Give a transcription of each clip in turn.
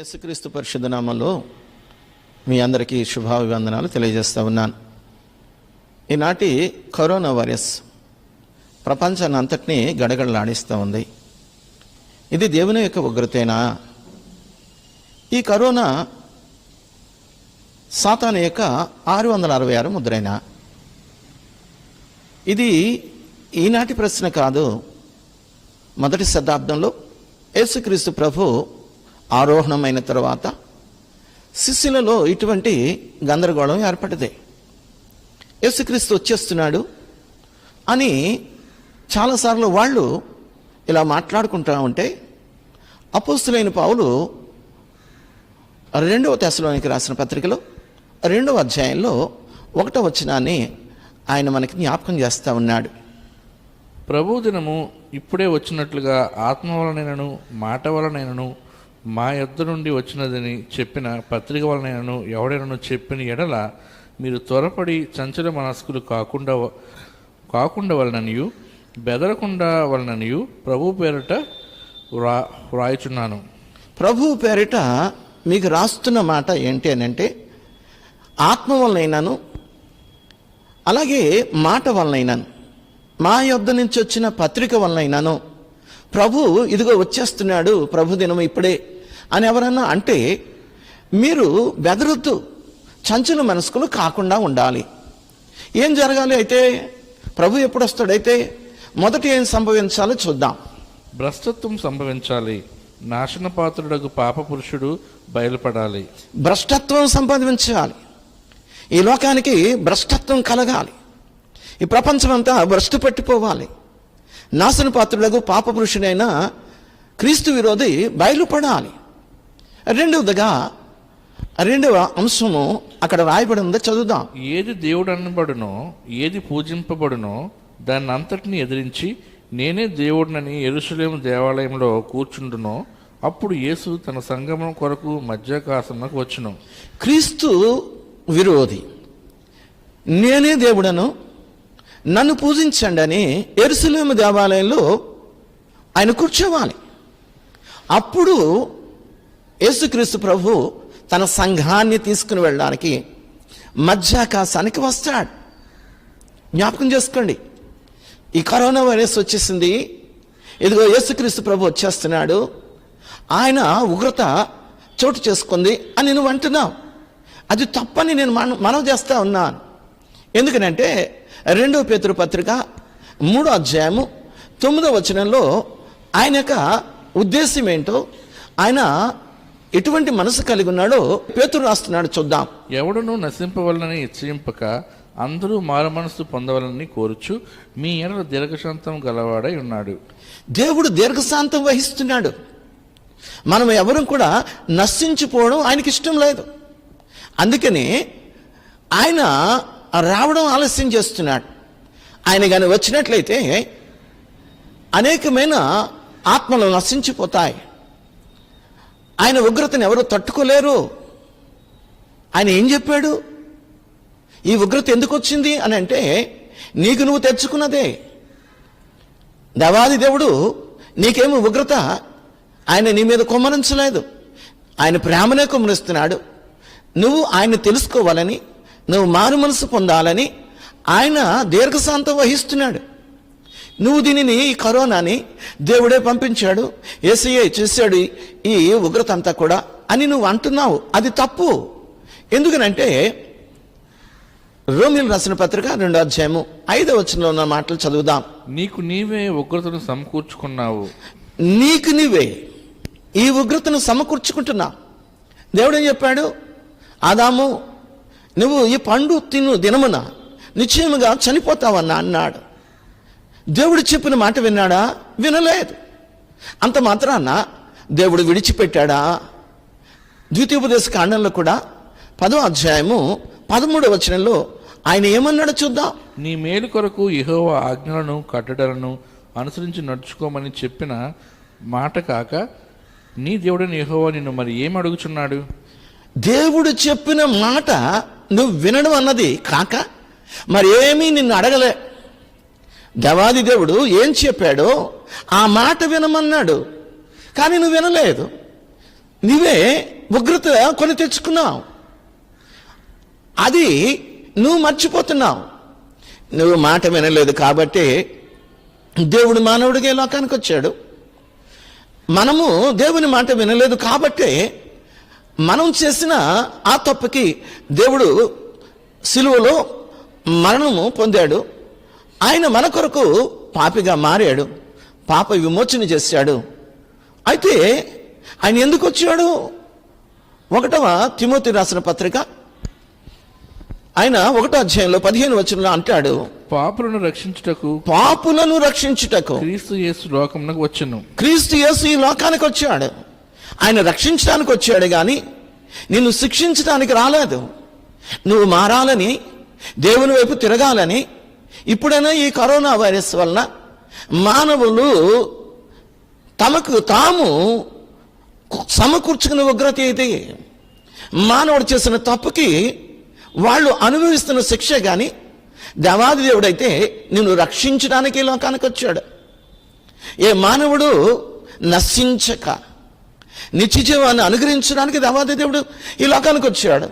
యేసుక్రీస్తు పరిశుద్ధ నామములో మీ అందరికీ శుభాభివందనాలు తెలియజేస్తూ ఉన్నాను. ఈనాటి కరోనా వైరస్ ప్రపంచాన్ని అంతటినీ గడగడలాడిస్తూ ఉంది. ఇది దేవుని యొక్క ఉగ్రతేనా? ఈ కరోనా సాతాను యొక్క 666 ముద్రైనా? ఇది ఈనాటి ప్రశ్న కాదు. మొదటి శతాబ్దంలో యేసుక్రీస్తు ప్రభు ఆరోహణమైన తర్వాత శిష్యులలో ఇటువంటి గందరగోళం ఏర్పడింది. యేసుక్రీస్తు వచ్చేస్తున్నాడు అని చాలాసార్లు వాళ్ళు ఇలా మాట్లాడుకుంటూ ఉంటే అపోస్తులైన పౌలు 2వ తెస్సలోనికి రాసిన పత్రికలో 2వ అధ్యాయంలో 1వ వచనాన్ని ఆయన మనకి జ్ఞాపకం చేస్తూ ఉన్నాడు. ప్రభు దినము ఇప్పుడే వచ్చినట్లుగా ఆత్మ వలనైనను మాట వలనైనను మా యొద్ద నుండి వచ్చినదని చెప్పిన పత్రిక వలనైనను ఎవడైనను చెప్పిన ఎడల మీరు త్వరపడి చంచల మనస్కులు కాకుండా వలననియు బెదరకుండా వలననియు ప్రభు పేరిట వ్రాయుచున్నాను. ప్రభు పేరిట మీకు రాస్తున్న మాట ఏంటి అని అంటే, ఆత్మ వలనైనాను అలాగే మాట వలనైనాను మా యొద్ద నుంచి వచ్చిన పత్రిక వలనైనాను ప్రభు ఇదిగో వచ్చేస్తున్నాడు, ప్రభు దినం ఇప్పుడే అని ఎవరన్నా అంటే మీరు బెదరొద్దు, చంచల మనస్కులు కాకుండా ఉండాలి. ఏం జరగాలి అయితే? ప్రభు ఎప్పుడు వస్తాడైతే మొదట ఏం సంభవించాలో చూద్దాం. భ్రష్టత్వం సంభవించాలి, నాశనపాత్రుడకు పాప పురుషుడు బయలుపడాలి. భ్రష్టత్వం సంపాదించాలి, ఈ లోకానికి భ్రష్టత్వం కలగాలి, ఈ ప్రపంచమంతా భ్రష్టు పట్టిపోవాలి. నాశనపాత్రులకు పాప పురుషుడైన క్రీస్తు విరోధి బయలుపడాలి. రెండవ అంశము అక్కడ రాయబడి ఉందో చదువుదాం. ఏది దేవుడు అనబడునో, ఏది పూజింపబడునో దాన్ని అంతటిని ఎదిరించి నేనే దేవుడినని యెరూషలేము దేవాలయంలో కూర్చుండునో అప్పుడు యేసు తన సంగమం కొరకు మధ్యాకాశంలోకి వచ్చును. క్రీస్తు విరోధి నేనే దేవుడను, నన్ను పూజించండి అని యెరూషలేము దేవాలయంలో ఆయన కూర్చోవాలి. అప్పుడు యేసుక్రీస్తు ప్రభు తన సంఘాన్ని తీసుకుని వెళ్ళడానికి మధ్యాకాశానికి వస్తాడు. జ్ఞాపకం చేసుకోండి, ఈ కరోనా వైరస్ వచ్చేసింది, ఇదిగో యేసుక్రీస్తు ప్రభు వచ్చేస్తున్నాడు, ఆయన ఉగ్రత చోటు చేసుకుంది అని నువ్వు అంటున్నావు. అది తప్పని నేను మనవి చేస్తా ఉన్నాను. ఎందుకనంటే 2వ పేతురు పత్రిక 3వ అధ్యాయము 9వ వచనంలో ఆయన యొక్క ఉద్దేశం ఏంటో, ఆయన ఎటువంటి మనసు కలిగి ఉన్నాడో పేతురు రాస్తున్నాడు, చూద్దాం. ఎవడును నశింపవలనని ఇచ్చయింపక అందరూ మారు మనసు పొందవలని కోరుచు మీ ఎడల దీర్ఘశాంతం గలవాడై ఉన్నాడు. దేవుడు దీర్ఘశాంతం వహిస్తున్నాడు. మనం ఎవరు కూడా నశించిపోవడం ఆయనకి ఇష్టం లేదు. అందుకని ఆయన రావడం ఆలస్యం చేస్తున్నాడు. ఆయన కానీ వచ్చినట్లయితే అనేకమైన ఆత్మలు నశించిపోతాయి. ఆయన ఉగ్రతను ఎవరు తట్టుకోలేరు. ఆయన ఏం చెప్పాడు? ఈ ఉగ్రత ఎందుకు వచ్చింది అని అంటే, నీకు నువ్వు తెచ్చుకున్నదే. దేవాది దేవుడు నీకేమో ఉగ్రత ఆయన నీ మీద కుమ్మరించలేదు, ఆయన ప్రేమనే కుమ్మరిస్తున్నాడు. నువ్వు ఆయన తెలుసుకోవాలని, నువ్వు మారు మనసు పొందాలని ఆయన దీర్ఘశాంతం వహిస్తున్నాడు. నువ్వు దీనిని, ఈ కరోనాని దేవుడే పంపించాడు, యేసయ్యే చేశాడు ఈ ఉగ్రత అంతా కూడా అని నువ్వు అంటున్నావు. అది తప్పు. ఎందుకనంటే రోమీయులకు రాసిన పత్రిక 2వ అధ్యాయము 5వ వచనంలో ఉన్న మాటలు చదువుదాం. నీకు నీవే ఉగ్రతను సమకూర్చుకున్నావు. నీకు నీవే ఈ ఉగ్రతను సమకూర్చుకుంటున్నావు. దేవుడు ఏం చెప్పాడు? ఆదాము, నువ్వు ఈ పండు తిను దినమున నిశ్చయముగా చనిపోతావన్నా అన్నాడు. దేవుడు చెప్పిన మాట విన్నాడా? వినలేదు. అంత మాత్రాన దేవుడు విడిచిపెట్టాడా? ద్వితీయోపదేశ కాండంలో కూడా 10వ అధ్యాయము 13వ వచనంలో ఆయన ఏమన్నాడో చూద్దాం. నీ మేలు కొరకు యెహోవా ఆజ్ఞలను కట్టడలను అనుసరించి నడుచుకోమని చెప్పిన మాట కాక నీ దేవుడైన యెహోవా నిన్ను మరి ఏం అడుగుచున్నాడు? దేవుడు చెప్పిన మాట నువ్వు వినడం అన్నది కాక మరి ఏమీ నిన్ను అడగలే. దేవాది దేవుడు ఏం చెప్పాడో ఆ మాట వినమన్నాడు, కానీ నువ్వు వినలేదు. నీవే ఉగ్రత కొని తెచ్చుకున్నావు. అది నువ్వు మర్చిపోతున్నావు. నువ్వు మాట వినలేదు కాబట్టి దేవుడు మానవుడిగా ఈ లోకానికి వచ్చాడు. మనము దేవుని మాట వినలేదు కాబట్టి మనం చేసిన ఆ తప్పుకి దేవుడు సిలువలో మరణము పొందాడు. ఆయన మన కొరకు పాపిగా మారాడు, పాప విమోచన చేశాడు. అయితే ఆయన ఎందుకు వచ్చాడు? 1వ తిమోతి రాసిన పత్రిక ఆయన 1వ అధ్యాయంలో 15వ వచనంలో అంటాడు, పాపులను రక్షించుటకు క్రీస్తు యేసు లోకమునకు వచ్చెను. క్రీస్తు యేసు ఈ లోకానికి వచ్చాడు. ఆయన రక్షించడానికి వచ్చాడు కానీ నిన్ను శిక్షించడానికి రాలేదు. నువ్వు మారాలని, దేవుని వైపు తిరగాలని. ఇప్పుడైనా ఈ కరోనా వైరస్ వలన మానవులు తమకు తాము సమకూర్చుకున్న ఉగ్రత ఇది. మానవుడు చేసిన తప్పుకి వాళ్ళు అనుభవిస్తున్న శిక్ష కానీ దేవాది దేవుడైతే నిన్ను రక్షించడానికి ఈ లోకానికి వచ్చాడు. ఏ మానవుడు నశించక నిత్య జీవాన్ని అనుగ్రహించడానికి దేవాది దేవుడు ఈ లోకానికి వచ్చాడు.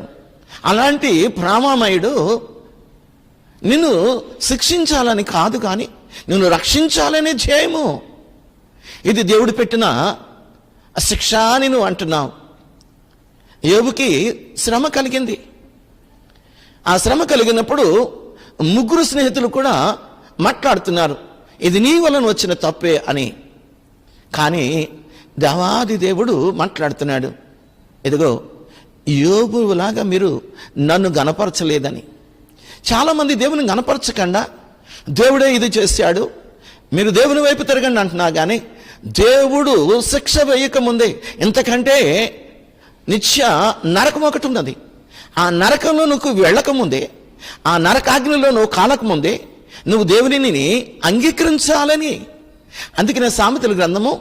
అలాంటి ప్రేమమయుడు నిన్ను శిక్షించాలని కాదు కానీ నిన్ను రక్షించాలనే ధ్యేయము. ఇది దేవుడు పెట్టిన శిక్ష అని నువ్వు అంటున్నావు. యోబుకి శ్రమ కలిగింది. ఆ శ్రమ కలిగినప్పుడు 3 స్నేహితులు కూడా మాట్లాడుతున్నారు, ఇది నీ వలన వచ్చిన తప్పే అని. కానీ దేవాది దేవుడు మాట్లాడుతున్నాడు, ఇదిగో యోబులాగా మీరు నన్ను గనపరచలేదని. చాలామంది దేవుని గనపరచకుండా దేవుడే ఇది చేశాడు, మీరు దేవుని వైపు తిరగండి అంటున్నా కానీ దేవుడు శిక్ష వేయక ముందే ఇంతకంటే నిత్య నరకం ఒకటి ఉన్నది. ఆ నరకంలో నువ్వు వెళ్ళకముందే, ఆ నరకాగ్నిలో నువ్వు కాలకముందే నువ్వు దేవునిని అంగీకరించాలని. అందుకనే సామెతల గ్రంథము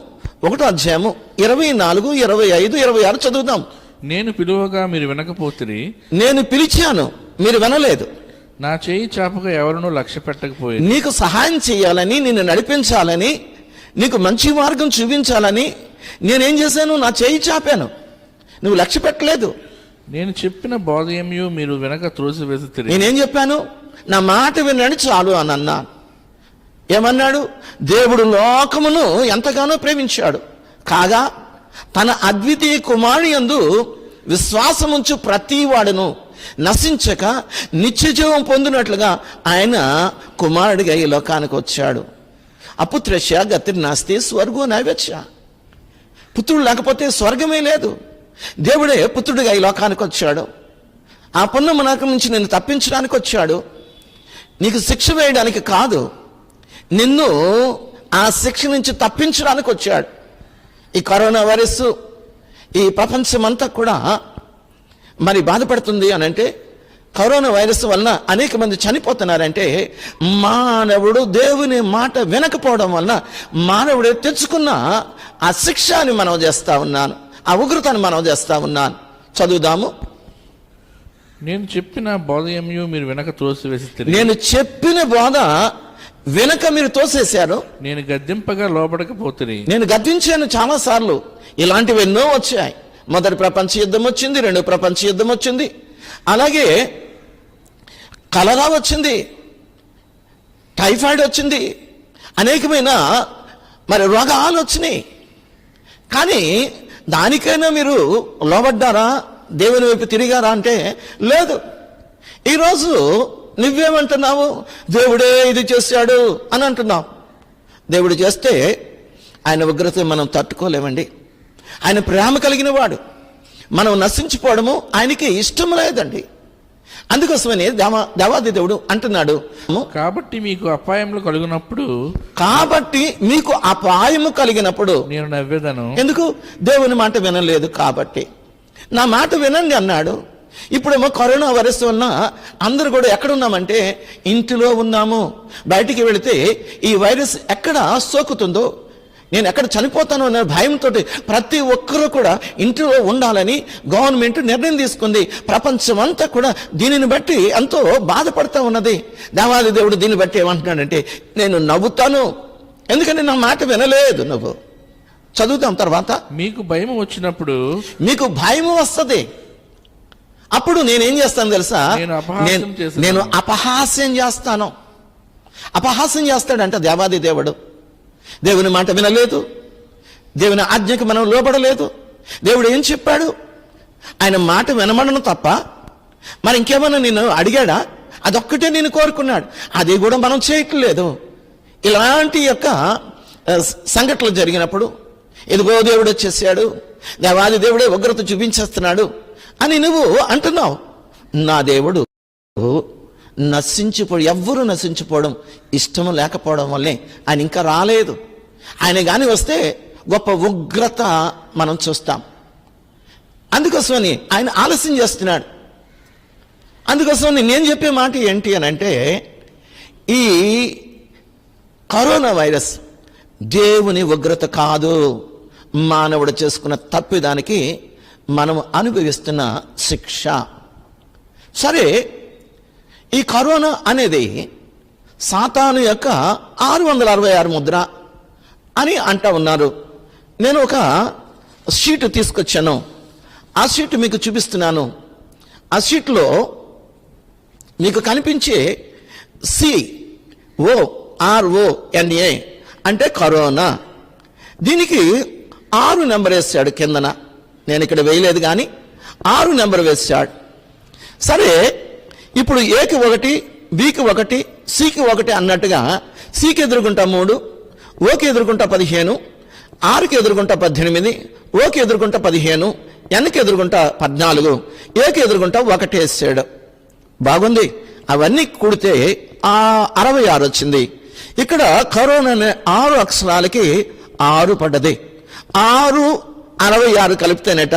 1వ అధ్యాయము 24, 25, 26 చదువుదాం. నేను పిలువగా మీరు వినకపోతిరి, నేను పిలిచాను మీరు వినలేదు, నా చేయి చాపగా ఎవరినూ లక్ష్య పెట్టకపోయింది. నీకు సహాయం చేయాలని, నిన్ను నడిపించాలని, నీకు మంచి మార్గం చూపించాలని నేనేం చేశాను? నా చేయి చాపాను, నువ్వు లక్ష్య పెట్టలేదు. నేను చెప్పిన బోధ ఏమియో మీరు వెనక త్రోసివేసి. నేనేం చెప్పాను? నా మాట వినండి చాలు అని అన్నా. ఏమన్నాడు? దేవుడు లోకమును ఎంతగానో ప్రేమించాడు కాగా తన అద్వితీయ కుమారుని యందు విశ్వాసముంచు ప్రతి వాడును నశించక నిత్యజీవం పొందినట్లుగా ఆయన కుమారుడిగా ఈ లోకానికి వచ్చాడు. అపుత్రస్య గతిర్నాస్తి స్వర్గో నైవేచ్ఛ. పుత్రుడు లేకపోతే స్వర్గమే లేదు. దేవుడే పుత్రుడిగా ఈ లోకానికి వచ్చాడు. ఆ పుణ్యము నరకం నుంచి నిన్ను తప్పించడానికి వచ్చాడు. నీకు శిక్ష వేయడానికి కాదు, నిన్ను ఆ శిక్ష నుంచి తప్పించడానికి వచ్చాడు. ఈ కరోనా వైరస్ ఈ ప్రపంచమంతా కూడా మరి బాధపడుతుంది అని అంటే, కరోనా వైరస్ వలన అనేక మంది చనిపోతున్నారంటే మానవుడు దేవుని మాట వినకపోవడం వలన మానవుడే తెచ్చుకున్న ఆ శిక్ష అని మనం చేస్తా ఉన్నాను, ఆ ఉగ్రతను మనం చేస్తా ఉన్నాను. చదువుదాము. నేను చెప్పిన బోధ ఏమియో మీరు వెనక త్రోసివేసి. నేను చెప్పిన బోధ వెనక మీరు తోసేశారు. నేను గద్దింపగా లోబడకపోతే. నేను గద్దించాను చాలా సార్లు. ఇలాంటివి ఎన్నో వచ్చాయి. మొదటి ప్రపంచ యుద్ధం వచ్చింది, రెండో ప్రపంచ యుద్ధం వచ్చింది, అలాగే కలరా వచ్చింది, టైఫాయిడ్ వచ్చింది, అనేకమైన మరి రోగాలు వచ్చినాయి. కానీ దానికైనా మీరు లోబడ్డారా? దేవుని వైపు తిరిగారా అంటే లేదు. ఈరోజు నువ్వేమంటున్నావు? దేవుడే ఇది చేశాడు అని అంటున్నావు. దేవుడు చేస్తే ఆయన ఉగ్రత మనం తట్టుకోలేమండి. ఆయన ప్రేమ కలిగిన వాడు. మనం నశించిపోవడము ఆయనకి ఇష్టం లేదండి. అందుకోసమని దేవాది దేవుడు అంటున్నాడు, కాబట్టి మీకు అపాయములు కలిగినప్పుడు నేను నవ్వేదను. ఎందుకు? దేవుని మాట వినలేదు కాబట్టి. నా మాట వినండి అన్నాడు. ఇప్పుడేమో కరోనా వైరస్ వలన అందరూ కూడా ఎక్కడున్నామంటే ఇంటిలో ఉన్నాము. బయటికి వెళితే ఈ వైరస్ ఎక్కడ సోకుతుందో, నేను ఎక్కడ చనిపోతాను అనే భయంతో ప్రతి ఒక్కరూ కూడా ఇంటిలో ఉండాలని గవర్నమెంట్ నిర్ణయం తీసుకుంది. ప్రపంచం అంతా కూడా దీనిని బట్టి ఎంతో బాధపడుతూ ఉన్నది. దేవాది దేవుడు దీన్ని బట్టి ఏమంటున్నాడంటే, నేను నవ్వుతాను, ఎందుకంటే నా మాట వినలేదు నువ్వు. చదువుతాం తర్వాత. మీకు భయం వచ్చినప్పుడు మీకు భయం వస్తుంది, అప్పుడు నేనేం చేస్తాను తెలుసా? నేను అపహాస్యం చేస్తాను. అపహాస్యం చేస్తాడంట దేవాది దేవుడు. దేవుని మాట వినలేదు, దేవుని ఆజ్ఞకు మనం లోబడలేదు. దేవుడు ఏం చెప్పాడు? ఆయన మాట వినమడను తప్ప మరి ఇంకేమన్నా నేను అడిగాడా? అదొక్కటే నేను కోరుకున్నాడు, అది కూడా మనం చేయట్లేదు. ఇలాంటి యొక్క సంఘటనలు జరిగినప్పుడు ఇదిగో దేవుడు వచ్చేసాడు, దేవాది దేవుడే ఉగ్రత చూపించేస్తున్నాడు అని నువ్వు అంటున్నావు. నా దేవుడు ఎవ్వరూ నశించిపోవడం ఇష్టం లేకపోవడం వల్లే ఆయన ఇంకా రాలేదు. ఆయన కానీ వస్తే గొప్ప ఉగ్రత మనం చూస్తాం. అందుకోసమని ఆయన ఆలస్యం చేస్తున్నాడు. అందుకోసమని నేను చెప్పే మాట ఏంటి అని అంటే, ఈ కరోనా వైరస్ దేవుని ఉగ్రత కాదు, మానవుడు చేసుకున్న తప్పిదానికి మనం అనుభవిస్తున్న శిక్ష. సరే, ఈ కరోనా అనేది సాతాను యొక్క 666 ముద్ర అని అంటా ఉన్నారు. నేను ఒక షీట్ తీసుకొచ్చాను, ఆ షీట్ మీకు చూపిస్తున్నాను. ఆ షీట్లో మీకు కనిపించే CORONA అంటే కరోనా. దీనికి 6 నెంబర్ వేసాడు కిందన. నేను ఇక్కడ వేయలేదు కానీ 6 నెంబర్ వేసాడు. సరే, ఇప్పుడు Aకి 1, Bకి 1, Cకి 1 అన్నట్టుగా Cకి ఎదురుకుంటా 3, Oకి ఎదురుకుంటా 15, Rకి ఎదురుకుంటా 18, Oకి ఎదురుకుంటా 15, Nకి ఎదురుకుంటా 14, Aకి ఎదురుకుంటా 1 వేసాడు. బాగుంది. అవన్నీ కూడితే 66 వచ్చింది. ఇక్కడ కరోనా అనే 6 అక్షరాలకి 6 పడ్డది. 6, 66 కలిపితేనేట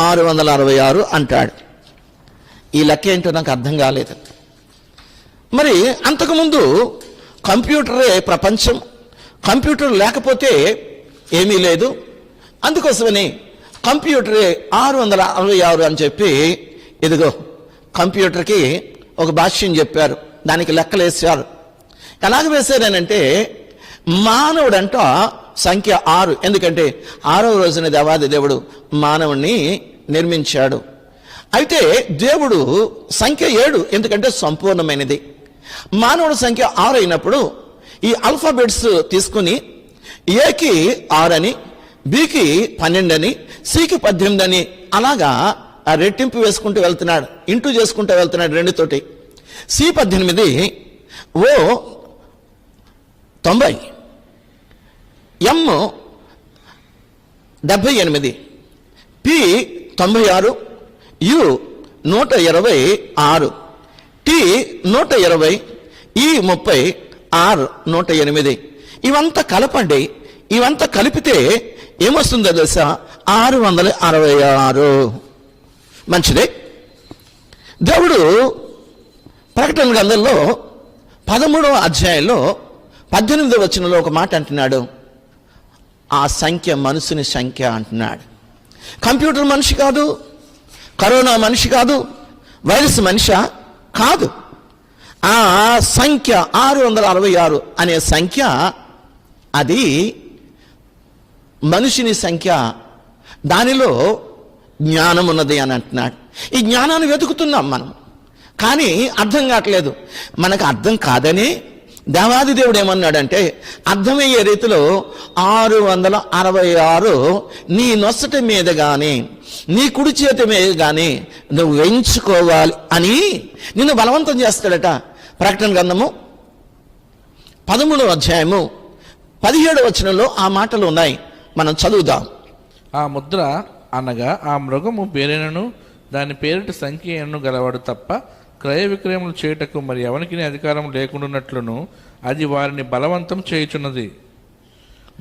666 అంటాడు. ఈ లెక్క ఏంటో నాకు అర్థం కాలేదు. మరి అంతకుముందు కంప్యూటరే ప్రపంచం, కంప్యూటర్ లేకపోతే ఏమీ లేదు. అందుకోసమని కంప్యూటరే 666 అని చెప్పి ఇదిగో కంప్యూటర్కి ఒక భాష్యం చెప్పారు, దానికి లెక్కలు వేసారు. ఎలాగ వేశారనంటే, మానవుడంట సంఖ్య 6, ఎందుకంటే 6వ రోజున దేవాది దేవుడు మానవుణ్ణి నిర్మించాడు. అయితే దేవుడు సంఖ్య 7, ఎందుకంటే సంపూర్ణమైనది. మానవుడు సంఖ్య 6 అయినప్పుడు ఈ ఆల్ఫాబెట్స్ తీసుకుని Aకి 6 అని, Bకి 12 అని, Cకి 18 అని అలాగా రెట్టింపు వేసుకుంటూ వెళ్తున్నాడు, ఇంటూ చేసుకుంటూ వెళ్తున్నాడు 2 తోటి. C 18, O 90, M 78, P 96, U 126, T 120, E 30, R 108. ఇవంతా కలపండి. ఇవంతా కలిపితే ఏమొస్తుందో తెలుసా? 666. మంచిదే. దేవుడు ప్రకటన గ్రంథంలో 13వ అధ్యాయంలో 18వ వచనంలో ఒక మాట అంటున్నాడు. ఆ సంఖ్య మనుషుని సంఖ్య అంటున్నాడు. కంప్యూటర్ మనిషి కాదు, కరోనా మనిషి కాదు, వైరస్ మనిషి కాదు. ఆ సంఖ్య 666 అనే సంఖ్య అది మనిషిని సంఖ్య. దానిలో జ్ఞానం ఉన్నది అని అంటున్నాడు. ఈ జ్ఞానాన్ని వెతుకుతున్నాం మనం, కానీ అర్థం కావట్లేదు. మనకు అర్థం కాదని దేవాది దేవుడు ఏమన్నాడంటే, అర్థమయ్యే రీతిలో 666 నీ నొసటి మీద కానీ నీ కుడి చేతి మీద కానీ నువ్వు వేయించుకోవాలి అని నిన్ను బలవంతం చేస్తాడట. ప్రకటన గ్రంథము 13వ అధ్యాయము 17వ వచనంలో ఆ మాటలు ఉన్నాయి. మనం చదువుదాం. ఆ ముద్ర అనగా ఆ మృగము పేరైనను దాని పేరిట సంఖ్యను గలవాడు తప్ప క్రయ విక్రయములు చేయుటకు మరి ఎవరికి అధికారం లేకుండానట్లును అది వారిని బలవంతం చేయుచున్నది.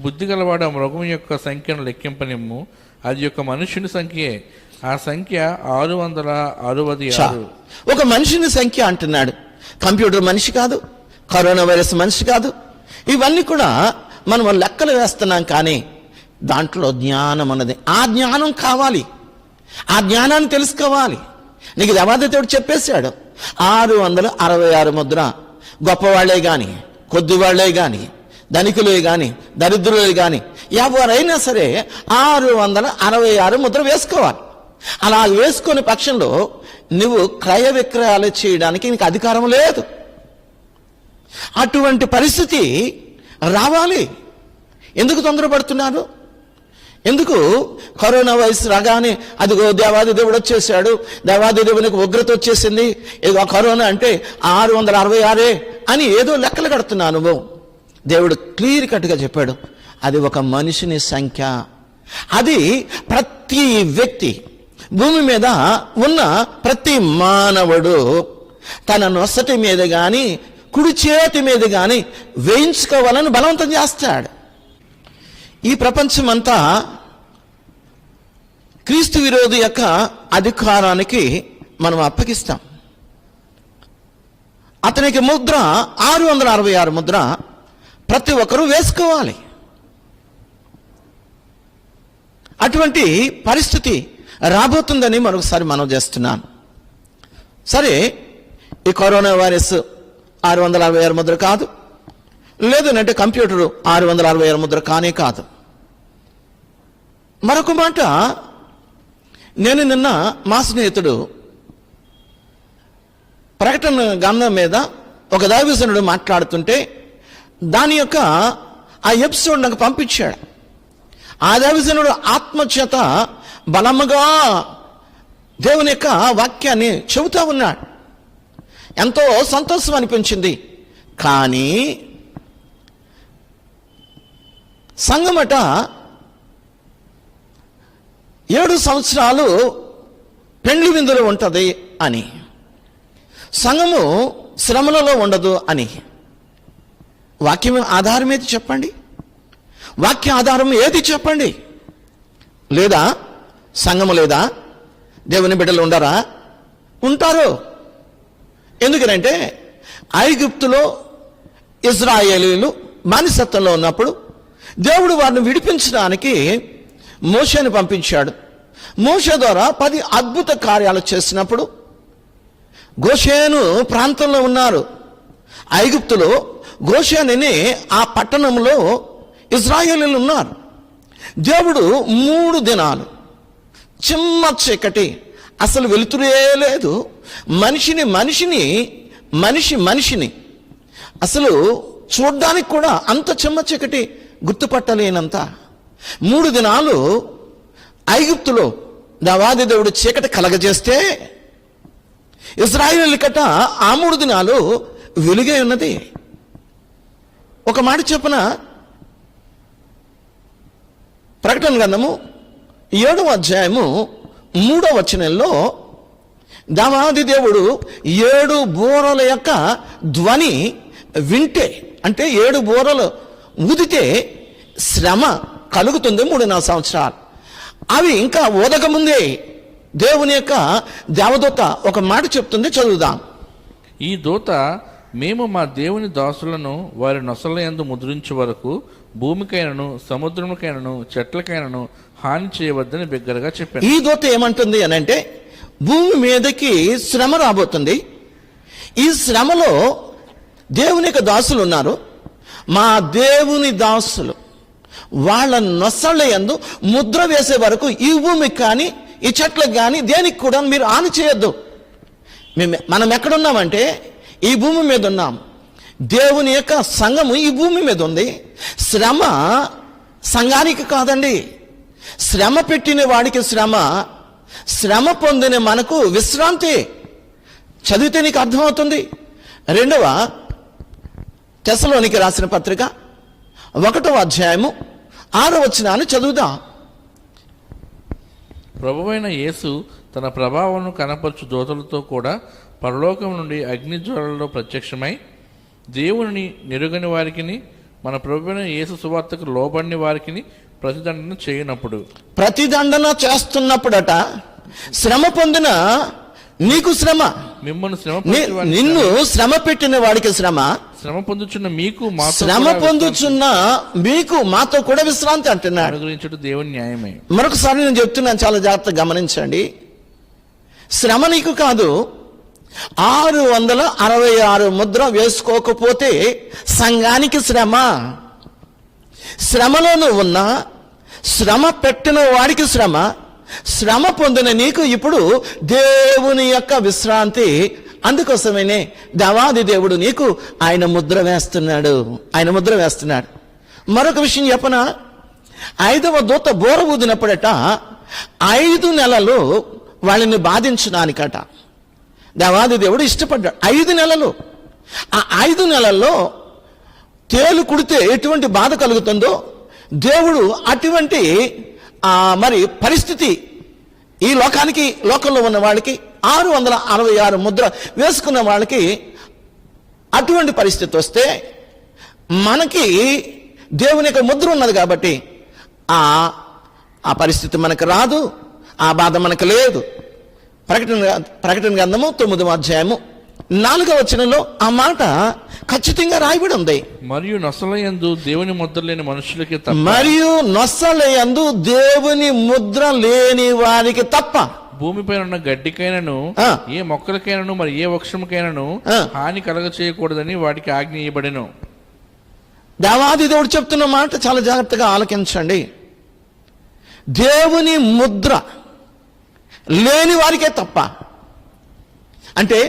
బుద్ధి గలవాడు ఆ మృగం యొక్క సంఖ్యను లెక్కింపనిమ్ము, అది యొక్క మనుషుని సంఖ్యే. ఆ సంఖ్య 666. ఒక మనిషిని సంఖ్య అంటున్నాడు. కంప్యూటర్ మనిషి కాదు, కరోనా వైరస్ మనిషి కాదు. ఇవన్నీ కూడా మనం లెక్కలు వేస్తున్నాం, కానీ దాంట్లో జ్ఞానం అన్నది. ఆ జ్ఞానం కావాలి, ఆ జ్ఞానాన్ని తెలుసుకోవాలి. నీకు దేవాదేవుడు చెప్పేశాడు 666 ముద్ర. గొప్పవాళ్లే కానీ, కొద్దివాళ్లే కానీ, ధనికులే కానీ దరిద్రులే కానీ ఎవరైనా సరే 666 ముద్ర వేసుకోవాలి. అలా వేసుకునే పక్షంలో నువ్వు క్రయ విక్రయాలు చేయడానికి నీకు అధికారం లేదు. అటువంటి పరిస్థితి రావాలి. ఎందుకు తొందరపడుతున్నారు? ఎందుకు కరోనా వైరస్ రాగానే అదిగో దేవాది దేవుడు వచ్చేసాడు, దేవాది దేవునికి ఉగ్రత వచ్చేసింది, ఇదిగో కరోనా అంటే 666 అని ఏదో లెక్కలు కడుతున్నావు నువ్వు. దేవుడు క్లియర్ కట్గా చెప్పాడు, అది ఒక మనిషిని సంఖ్య. అది ప్రతి వ్యక్తి, భూమి మీద ఉన్న ప్రతి మానవుడు తన నొసటి మీద కానీ కుడి చేతి మీద కానీ వేయించుకోవాలని బలవంతం చేస్తాడు. ఈ ప్రపంచమంతా క్రీస్తు విరోధి యొక్క అధికారానికి మనం అప్పగిస్తాం. అతనికి ముద్ర 666 ముద్ర ప్రతి ఒక్కరూ వేసుకోవాలి. అటువంటి పరిస్థితి రాబోతుందని మరొకసారి మనం చేస్తున్నాను. సరే, ఈ కరోనా వైరస్ 666 ముద్ర కాదు, లేదనంటే కంప్యూటరు 666 ముద్ర కానే కాదు. మరొక మాట, నేను నిన్న మా స్నేహితుడు ప్రకటన గ్రంథం మీద ఒక దైవజనుడు మాట్లాడుతుంటే దాని యొక్క ఆ ఎపిసోడ్ నాకు పంపించాడు. ఆ దైవజనుడు ఆత్మచేత బలముగా దేవుని యొక్క వాక్యాన్ని చెబుతా ఉన్నాడు. ఎంతో సంతోషం అనిపించింది. కానీ సంఘమట 7 సంవత్సరాలు పెండ్లి విందులు ఉంటుంది అని, సంఘము శ్రమలలో ఉండదు అని. వాక్యం ఆధారం ఏది చెప్పండి? వాక్య ఆధారం ఏది చెప్పండి? లేదా సంఘము లేదా? దేవుని బిడ్డలు ఉండరా? ఉంటారు. ఎందుకనంటే ఐగుప్తులో ఇజ్రాయేలీలు బానిసత్వంలో ఉన్నప్పుడు దేవుడు వారిని విడిపించడానికి మోషేని పంపించాడు. మోషే ద్వారా 10 అద్భుత కార్యాలు చేసినప్పుడు గోషేను ప్రాంతంలో ఉన్నారు. ఐగుప్తులో గోషేనుని ఆ పట్టణంలో ఇజ్రాయేలీలు ఉన్నారు. దేవుడు 3 దినాలు చిమ్మ చీకటి, అసలు వెలుతురే లేదు, మనిషిని అసలు చూడ్డానికి కూడా అంత చిమ్మ చీకటి గుర్తుపట్టలేనంత 3 దినాలు ఐగుప్తులో దేవాది దేవుడు చీకటి కలగజేస్తే ఇశ్రాయేలు కట ఆ 3 దినాలు వెలుగే ఉన్నది. ఒక మాట చెప్పన, ప్రకటన గ్రంథము 7వ అధ్యాయము 3వ వచనంలో దేవాది దేవుడు 7 బూరల యొక్క ధ్వని వింటే, అంటే 7 బూరలు ఊదితే శ్రమ కలుగుతుంది 3.5 సంవత్సరాలు. అవి ఇంకా ఊదకముందే దేవుని యొక్క దేవదూత ఒక మాట చెప్తుంది, చదువుదాం. ఈ దూత, మేము మా దేవుని దాసులను వారి నొసల యందు ముద్రించే వరకు భూమికైనను సముద్రముకైనను చెట్లకైనను హాని చేయవద్దని బిగ్గరగా చెప్పారు. ఈ దూత ఏమంటుంది అని అంటే, భూమి మీదకి శ్రమ రాబోతుంది. ఈ శ్రమలో దేవుని యొక్క దాసులు ఉన్నారు. మా దేవుని దాసులు వాళ్ళ నొసళ్ళ యందు ముద్ర వేసే వరకు ఈ భూమికి కానీ ఈ చెట్లకు కానీ దేనికి కూడా మీరు హాని చేయొద్దు. మనం ఎక్కడున్నామంటే ఈ భూమి మీద ఉన్నాం. దేవుని యొక్క సంఘము ఈ భూమి మీద ఉంది. శ్రమ సంఘానికి కాదండి, శ్రమ పెట్టిన వాడికి శ్రమ పొందిన మనకు విశ్రాంతి. చదివితే నీకు అర్థమవుతుంది. 2వ తెస్సలోనికి రాసిన పత్రిక 1వ అధ్యాయము 6వ వచనాన్ని చదువుదాం. ప్రభువైన యేసు తన ప్రభావాలను కనపరచు దూతలతో కూడా పరలోకం నుండి అగ్నిజ్వాలలో ప్రత్యక్షమై దేవుని నిరుగని వారికిని మన ప్రభువైన యేసు సువార్తకు లోబడిన వారికిని ప్రతిదండన ప్రతిదండన చేస్తున్నప్పుడట శ్రమ పొందిన నీకు శ్రమ, నిన్ను శ్రమ పెట్టిన వాడికి శ్రమ పొందుచున్న మీకు మాతో కూడా విశ్రాంతి అంటున్నాడు. దేవుని న్యాయమే. మరొకసారి నేను చెప్తున్నాను, చాలా జాగ్రత్తగా గమనించండి. శ్రమ నీకు కాదు. 666 ముద్ర వేసుకోకపోతే సంఘానికి శ్రమ. శ్రమలో నువ్వు ఉన్నా, శ్రమ పెట్టిన వాడికి శ్రమ, శ్రమ పొందిన నీకు ఇప్పుడు దేవుని యొక్క విశ్రాంతి. అందుకోసమేనే దేవాది దేవుడు నీకు ఆయన ముద్ర వేస్తున్నాడు. మరొక విషయం చెప్పనా, 5వ దూత బోర ఊదినప్పుడట 5 నెలలు వాళ్ళని బాధించడానికట దేవాది దేవుడు ఇష్టపడ్డాడు. 5 నెలలు. ఆ 5 నెలల్లో తేలు కుడితే ఎటువంటి బాధ కలుగుతుందో దేవుడు అటువంటి మరి పరిస్థితి ఈ లోకంలో ఉన్న వాళ్ళకి 666 ముద్ర వేసుకున్న వాళ్ళకి అటువంటి పరిస్థితి వస్తే, మనకి దేవుని యొక్క ముద్ర ఉన్నది కాబట్టి ఆ పరిస్థితి మనకు రాదు, ఆ బాధ మనకు లేదు. ప్రకటన గ్రంథము 9వ అధ్యాయము 4వ వచనంలో ఆ మాట ఖచ్చితంగా రాయబడి ఉంది. మరియు నొసలయందు దేవుని ముద్ర లేని మనుషులకి తప్ప, మరియు నొసలయందు దేవుని ముద్ర లేని వారికి తప్ప, భూమిపైన ఉన్న గడ్డికైనను ఏ మొక్కలకైనను మరి ఏ వృక్షముకైనను హాని కలగ చేయకూడదని వాటికి ఆజ్ఞ ఇవ్వబడెను. దేవాది దేవుడు చెప్తున్న మాట చాలా జాగ్రత్తగా ఆలకించండి. దేవుని ముద్ర లేని వారికే తప్ప. అంటే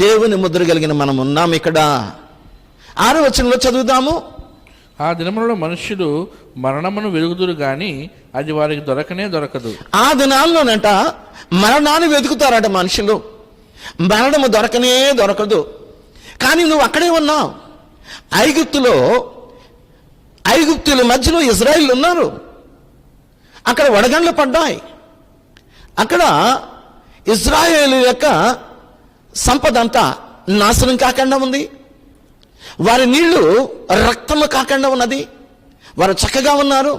దేవుని ముద్ర కలిగిన మనం ఉన్నాం ఇక్కడ. 6వ వచనంలో చదువుదాము. ఆ దినములలో మనుష్యులు మరణమును వెలుగుదురు గాని అది వారికి దొరకదు. ఆ దినాల్లోనంట మరణాన్ని వెతుకుతారట మనుషులు. మరణము దొరకదు. కానీ నువ్వు అక్కడే ఉన్నావు. ఐగుప్తుల మధ్యలో ఇజ్రాయిల్ ఉన్నారు. అక్కడ వడగండ్లు పడ్డాయి. అక్కడ ఇజ్రాయేలు యొక్క సంపద అంతా నాశనం కాకుండా ఉంది. వారి నీళ్లు రక్తము కాకుండా ఉన్నది. వారు చక్కగా ఉన్నారు.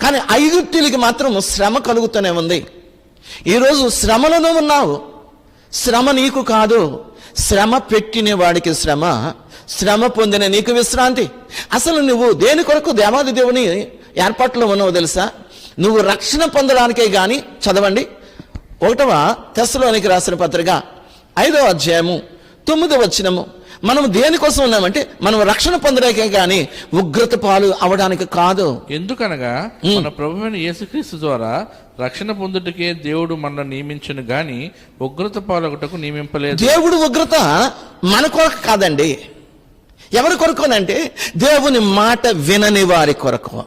కానీ ఐగుప్తులకి మాత్రం శ్రమ కలుగుతూనే ఉంది. ఈరోజు శ్రమలోనూ ఉన్నావు. శ్రమ నీకు కాదు, శ్రమ పెట్టిన వాడికి శ్రమ, శ్రమ పొందిన నీకు విశ్రాంతి. అసలు నువ్వు దేని కొరకు దేవాది దేవుని ఏర్పాట్లో ఉన్నావు తెలుసా? నువ్వు రక్షణ పొందడానికే గాని, చదవండి 1వ తెస్సలోనికి రాసిన పత్రిక 5వ అధ్యాయము 9వ వచనము. మనం దేనికోసం ఉన్నామంటే మనం రక్షణ పొందడానికే గాని ఉగ్రత పాలు అవడానికి కాదు. ఎందుకనగా మన ప్రభువైన యేసుక్రీస్తు ద్వారా రక్షణ పొందుటకే దేవుడు మనల్ని నియమించను గాని ఉగ్రత పాలొకటకు నియమింపలేదు. దేవుడు ఉగ్రత మన కొరకు కాదండి. ఎవరి కొరకునంటే దేవుని మాట వినని వారి కొరకు.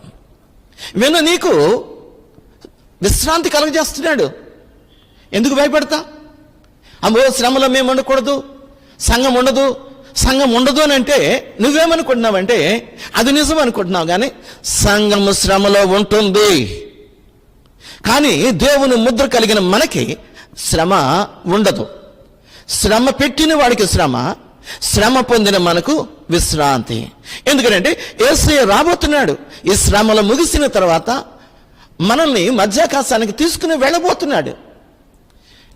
నీకు విశ్రాంతి కలుగజేస్తున్నాడు. ఎందుకు భయపడతా? అమ్మో శ్రమలో మేము ఉండకూడదు, సంఘం ఉండదు అని అంటే నువ్వేమనుకుంటున్నావంటే అది నిజం అనుకుంటున్నావు. కానీ సంఘము శ్రమలో ఉంటుంది. కానీ దేవుని ముద్ర కలిగిన మనకి శ్రమ ఉండదు. శ్రమ పెట్టిన వాడికి శ్రమ పొందిన మనకు విశ్రాంతి. ఎందుకంటే యేసయ్య రాబోతున్నాడు. ఈ శ్రమలు ముగిసిన తర్వాత మనల్ని మధ్యాకాశానికి తీసుకుని వెళ్ళబోతున్నాడు.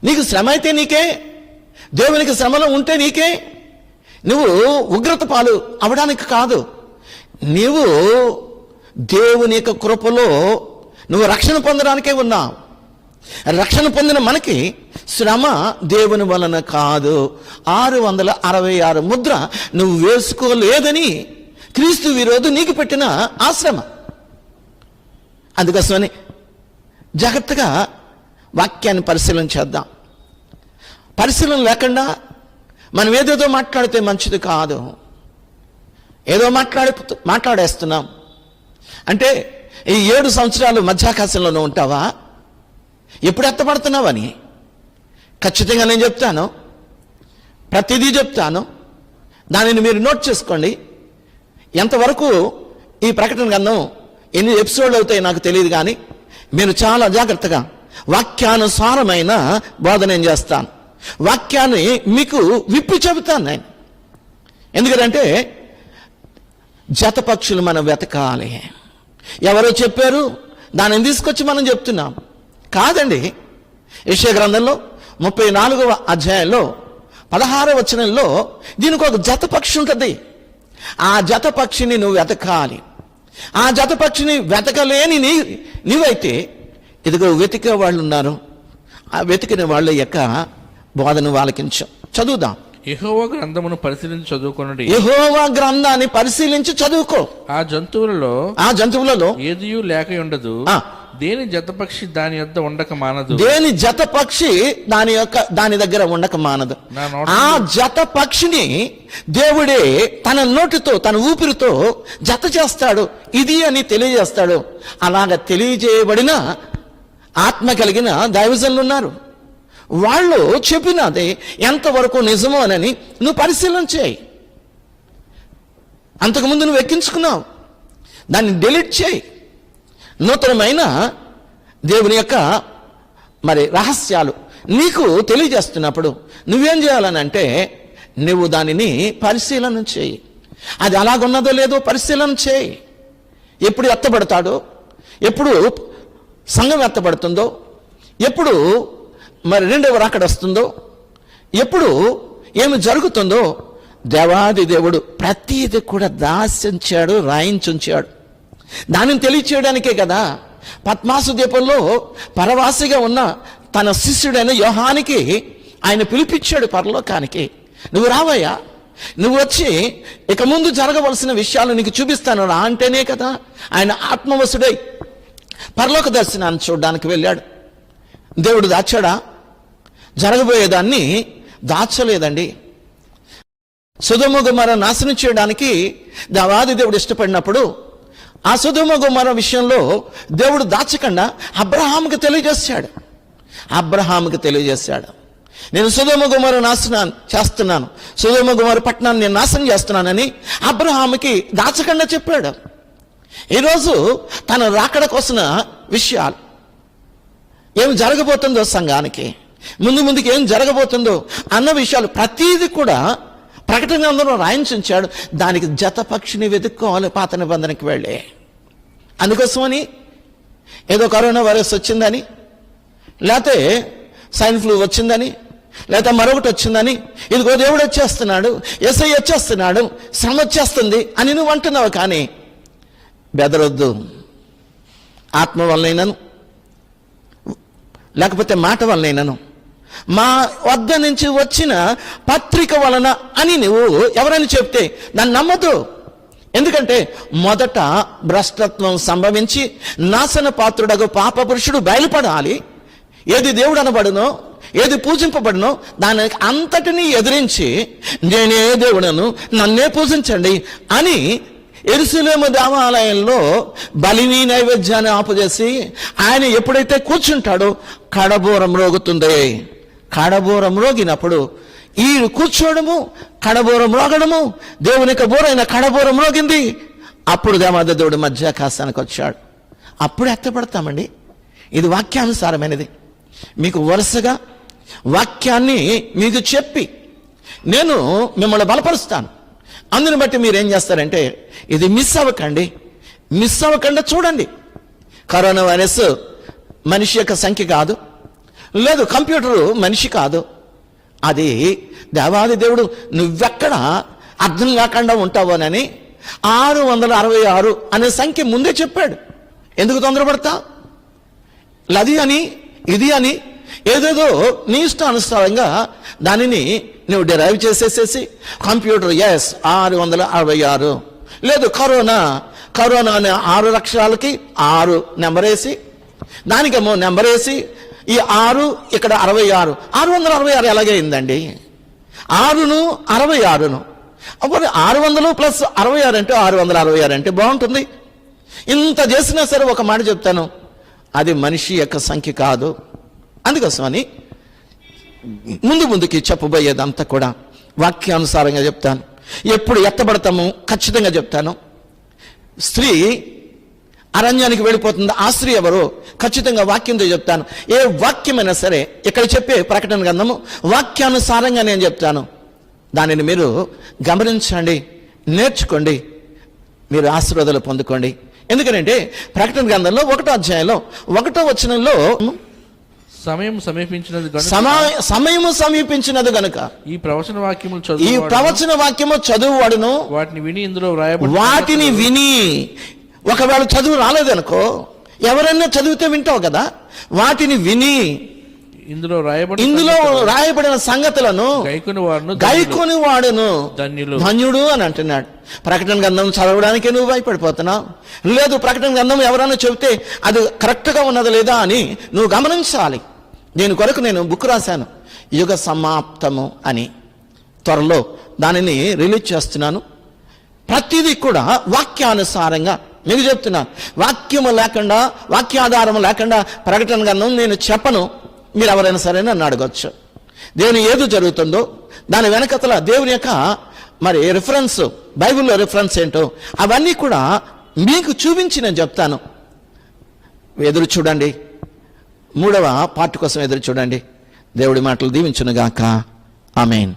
నీకు శ్రమ అయితే నీకే, దేవునికి శ్రమలో ఉంటే నీకే. నువ్వు ఉగ్రత పాలు అవడానికి కాదు. నీవు దేవుని యొక్క కృపలో నువ్వు రక్షణ పొందడానికే ఉన్నావు. రక్షణ పొందిన మనకి శ్రమ దేవుని వలన కాదు. 666 ముద్ర నువ్వు వేసుకోలేదని క్రీస్తు విరోధు నీకు పెట్టిన ఆశ్రమ. అందుకోసమని జాగ్రత్తగా వాక్యాన్ని పరిశీలన చేద్దాం. పరిశీలన లేకుండా మనం ఏదేదో మాట్లాడితే మంచిది కాదు. ఏదో మాట్లాడేస్తున్నాం అంటే ఈ 7 సంవత్సరాలు మధ్యాకాశంలోనే ఉంటావా? ఎప్పుడు ఎత్తపడుతున్నావని ఖచ్చితంగా నేను చెప్తాను. ప్రతిదీ చెప్తాను. దానిని మీరు నోట్ చేసుకోండి. ఎంతవరకు ఈ ప్రకటన గ్రంథం ఎన్ని ఎపిసోడ్లు అవుతాయి నాకు తెలియదు. కానీ మీరు చాలా జాగ్రత్తగా వాక్యానుసారమైన బోధన నేను చేస్తాను. వాక్యాన్ని మీకు విప్పి చెబుతాను నేను. ఎందుకంటే జతపక్షులు మనం వెతకాలి. ఎవరో చెప్పారు దానిని తీసుకొచ్చి మనం చెప్తున్నాం కాదండి. యెషయా గ్రంథంలో 34వ అధ్యాయంలో 16వ వచనంలో దీనికి ఒక జతపక్షి ఉంటుంది. ఆ జతపక్షిని నువ్వు వెతకాలి. ఆ జతపక్షిని వెతకలేని నీవైతే ఇదిగో వెతికే వాళ్ళు ఉన్నారు. ఆ వెతికిన వాళ్ళ యొక్క బోధను ఆలకించాం. చదువుదాం. యెహోవా గ్రంథమును పరిశీలించి చదువుకొనుడి. యెహోవా గ్రంథాన్ని పరిశీలించి చదువుకో. ఆ జంతువులలో ఏదియు లేక ఉండదు. దేని జతపక్షి దాని యొద్ద ఉండక మానదు. దేని జత పక్షి దాని దగ్గర ఉండక మానదు. ఆ జత పక్షిని దేవుడే తన నోటితో, తన ఊపిరితో జత చేస్తాడు, ఇది అని తెలియజేస్తాడు. అలాగ తెలియజేయబడిన ఆత్మ కలిగిన దైవజనులు ఉన్నారు. వాళ్ళు చెప్పినది ఎంతవరకు నిజమో అని నువ్వు పరిశీలన చేయి. అంతకుముందు నువ్వు ఎక్కించుకున్నావు, దాన్ని డిలీట్ చేయి. నూతనమైన దేవుని యొక్క మరి రహస్యాలు నీకు తెలియజేస్తున్నప్పుడు నువ్వేం చేయాలనంటే, నువ్వు దానిని పరిశీలన చేయి. అది అలాగున్నదో లేదో పరిశీలన చేయి. ఎప్పుడు ఎత్తబడతాడో, ఎప్పుడు సంఘం ఎత్తబడుతుందో, ఎప్పుడు మరి రెండవ రాకడ వస్తుందో, ఎప్పుడు ఏమి జరుగుతుందో దేవాది దేవుడు ప్రతిది కూడా దాచించాడు, రాయించుంచాడు. దానిని తెలియచేయడానికే కదా పద్మాసు ద్వీపంలో పరవాసిగా ఉన్న తన శిష్యుడైన యోహానికి ఆయన పిలిపించాడు పరలోకానికి. నువ్వు రావయ్యా, నువ్వు వచ్చి ఇక ముందు జరగవలసిన విషయాలు నీకు చూపిస్తాను రా అంటేనే కదా ఆయన ఆత్మవశుడై పరలోక దర్శనాన్ని చూడడానికి వెళ్ళాడు. దేవుడు దాచాడా? జరగబోయేదాన్ని దాచలేదండి. సొదొమ గొమొర్ర నాశనం చేయడానికి దేవాది దేవుడు ఇష్టపడినప్పుడు ఆ సొదొమ గొమొర్ర విషయంలో దేవుడు దాచకుండా అబ్రహాముకి తెలియజేశాడు. నేను సొదొమ గొమొర్ర నాశనం చేస్తున్నాను, సొదొమ గొమొర్ర పట్టణాన్ని నేను నాశనం చేస్తున్నానని అబ్రహాముకి దాచకుండా చెప్పాడు. ఈరోజు తన రాకడ కోసం విషయాలు ఏం జరగబోతుందో, సంఘానికి ముందుకి ఏం జరగబోతుందో అన్న విషయాలు ప్రతీది కూడా ప్రకటన గ్రంథంలో రాయించాడు. దానికి జత పక్షిని వెతుక్కోవాలి పాత నిబంధనకి వెళ్ళి. అందుకోసమని ఏదో కరోనా వైరస్ వచ్చిందని, లేకపోతే స్వైన్ ఫ్లూ వచ్చిందని, లేకపోతే మరొకటి వచ్చిందని, ఇదిగో దేవుడు వచ్చేస్తున్నాడు, యేసయ్య వచ్చేస్తున్నాడు, శ్రమ వచ్చేస్తుంది అని నువ్వు అంటున్నావు. కానీ బెదరొద్దు. ఆత్మ వల్లనైనాను, లేకపోతే మాట వల్లనైనాను, మా వద్ద నుంచి వచ్చిన పత్రిక వలన అని నువ్వు ఎవరైనా చెప్తే దాన్ని నమ్మదు. ఎందుకంటే మొదట భ్రష్టత్వం సంభవించి నాశన పాత్రుడగు పాప పురుషుడు బయలుపడాలి. ఏది దేవుడు అనబడునో, ఏది పూజింపబడునో దానికి అంతటినీ ఎదిరించి నేనే దేవుడను, నన్నే పూజించండి అని యెరూషలేము దేవాలయంలో బలిని నైవేద్యాన్ని ఆపుచేసి ఆయన ఎప్పుడైతే కూర్చుంటాడో కడబోరం రోగుతుంది. కడబోరం రోగినప్పుడు ఈ కూర్చోవడము, కడబోరం రోగడము, దేవుని యొక్క బోరైన కడబోరం రోగింది. అప్పుడు దేవాది దేవుడు మధ్యాకాశానికి వచ్చాడు. అప్పుడు ఎత్తపడతామండి. ఇది వాక్యానుసారమైనది. మీకు వరుసగా వాక్యాన్ని మీకు చెప్పి నేను మిమ్మల్ని బలపరుస్తాను. అందుని బట్టి మీరు ఏం చేస్తారంటే, ఇది మిస్ అవ్వకుండా చూడండి. కరోనా వైరస్ మనిషి యొక్క సంఖ్య కాదు, లేదు కంప్యూటరు మనిషి కాదు. అది దేవాది దేవుడు నువ్వెక్కడ అర్థం కాకుండా ఉంటావోనని 666 అనే సంఖ్య ముందే చెప్పాడు. ఎందుకు తొందరపడతా? లది అని ఇది అని ఏదేదో నీ ఇష్టానుసారంగా దానిని నువ్వు డిరైవ్ చేసేసేసి కంప్యూటర్ 666, లేదు కరోనా అనే 6 అక్షరాలకి 6 నెంబర్ వేసి, దానికేమో నెంబర్ వేసి ఈ 6 ఇక్కడ 66, 666 ఎలాగే అయిందండి? 6ను 66ను అప్పుడు 600 ప్లస్ 66 అంటే 666 అంటే బాగుంటుంది. ఇంత చేసినా సరే ఒక మాట చెప్తాను, అది మనిషి యొక్క సంఖ్య కాదు. అందుకోసమని ముందుకి చెప్పబోయేదంతా కూడా వాక్యానుసారంగా చెప్తాను. ఎప్పుడు ఎత్తబడతాము ఖచ్చితంగా చెప్తాను. స్త్రీ అరణ్యానికి వెళ్ళిపోతుంది, ఆ స్త్రీ ఎవరో ఖచ్చితంగా వాక్యంతో చెప్తాను. ఏ వాక్యమైనా సరే ఇక్కడ చెప్పే ప్రకటన గ్రంథము వాక్యానుసారంగా నేను చెప్తాను. దానిని మీరు గమనించండి, నేర్చుకోండి, మీరు ఆశీర్వాదాలు పొందుకోండి. ఎందుకంటే ప్రకటన గ్రంథంలో 1వ అధ్యాయంలో 1వ వచనంలో సమయం సమీపించినది గనుక ఈ ప్రవచన వాక్యము చదువువాడును వాటిని విని ఒకవేళ చదువు రాలేదనుకో, ఎవరైనా చదివితే వింటావు కదా, వాటిని విని ఇందులో రాయబడిన సంగతులను గైకొని వాడును ధన్యుడు అని అంటున్నాడు. ప్రకటన గ్రంథం చదవడానికి నువ్వు భయపడిపోతున్నావు. లేదు, ప్రకటన గ్రంథం ఎవరైనా చెబితే అది కరెక్ట్గా ఉన్నది లేదా అని నువ్వు గమనించాలి. దీని కొరకు నేను బుక్ రాశాను, యుగ సమాప్తము అని. త్వరలో దానిని రిలీజ్ చేస్తున్నాను. ప్రతిదీ కూడా వాక్యానుసారంగా మీకు చెప్తున్నాను. వాక్యము లేకుండా, వాక్యాధారము లేకుండా ప్రకటన గ్రంథం నేను చెప్పను. మీరు ఎవరైనా సరే నన్ను అడగచ్చు. దేవుని ఏది జరుగుతుందో దాని వెనకతల దేవుని యొక్క మరి రిఫరెన్స్, బైబిల్లో రిఫరెన్స్ ఏంటో అవన్నీ కూడా మీకు చూపించి నేను చెప్తాను. ఎదురు చూడండి, 3వ పార్ట్ కోసం ఎదురు చూడండి. దేవుడి మాటలు దీవించునుగాక. ఆమేన్.